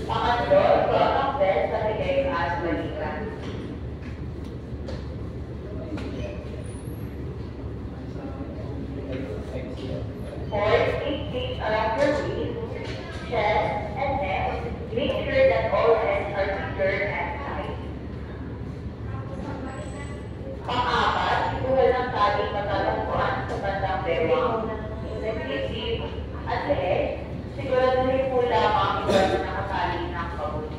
Pangatlo, Totong Bell sa Bigay at Balikan. Fourth, keep feet around your waist, chest, and neck. Make sure that all ends are secured and tight. Pang-apat, ikuha ng tali matatagpuan sa bandang bewang. Sa dibdib at leeg, siguraduhin po lamang ito na nakatali ng mabuti.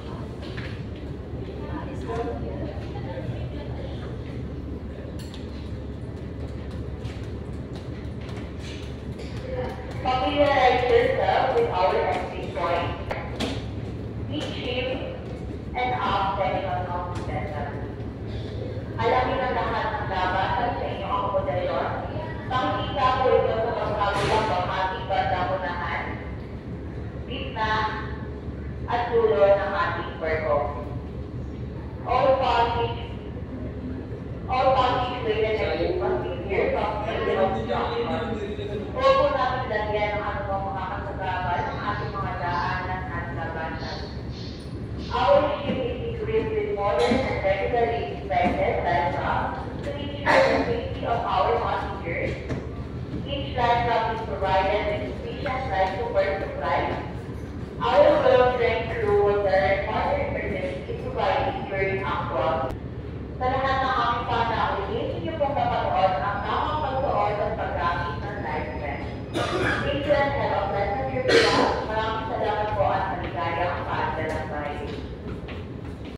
Familiarize yourself with our entry point. Be chill and up depending on how to settle. Alamin ang lahat ng labasan sa inyong akomodasyon. Pakikita po ito sa magkagulang panghating bandang unahan, gitna, at dulo ng ating perko. All passage-related actions must be clear from huwag po natin lagyan ng anumang mga kasagapan ng ating mga daanan at labasan. Our ship is equipped with modern and regularly inspected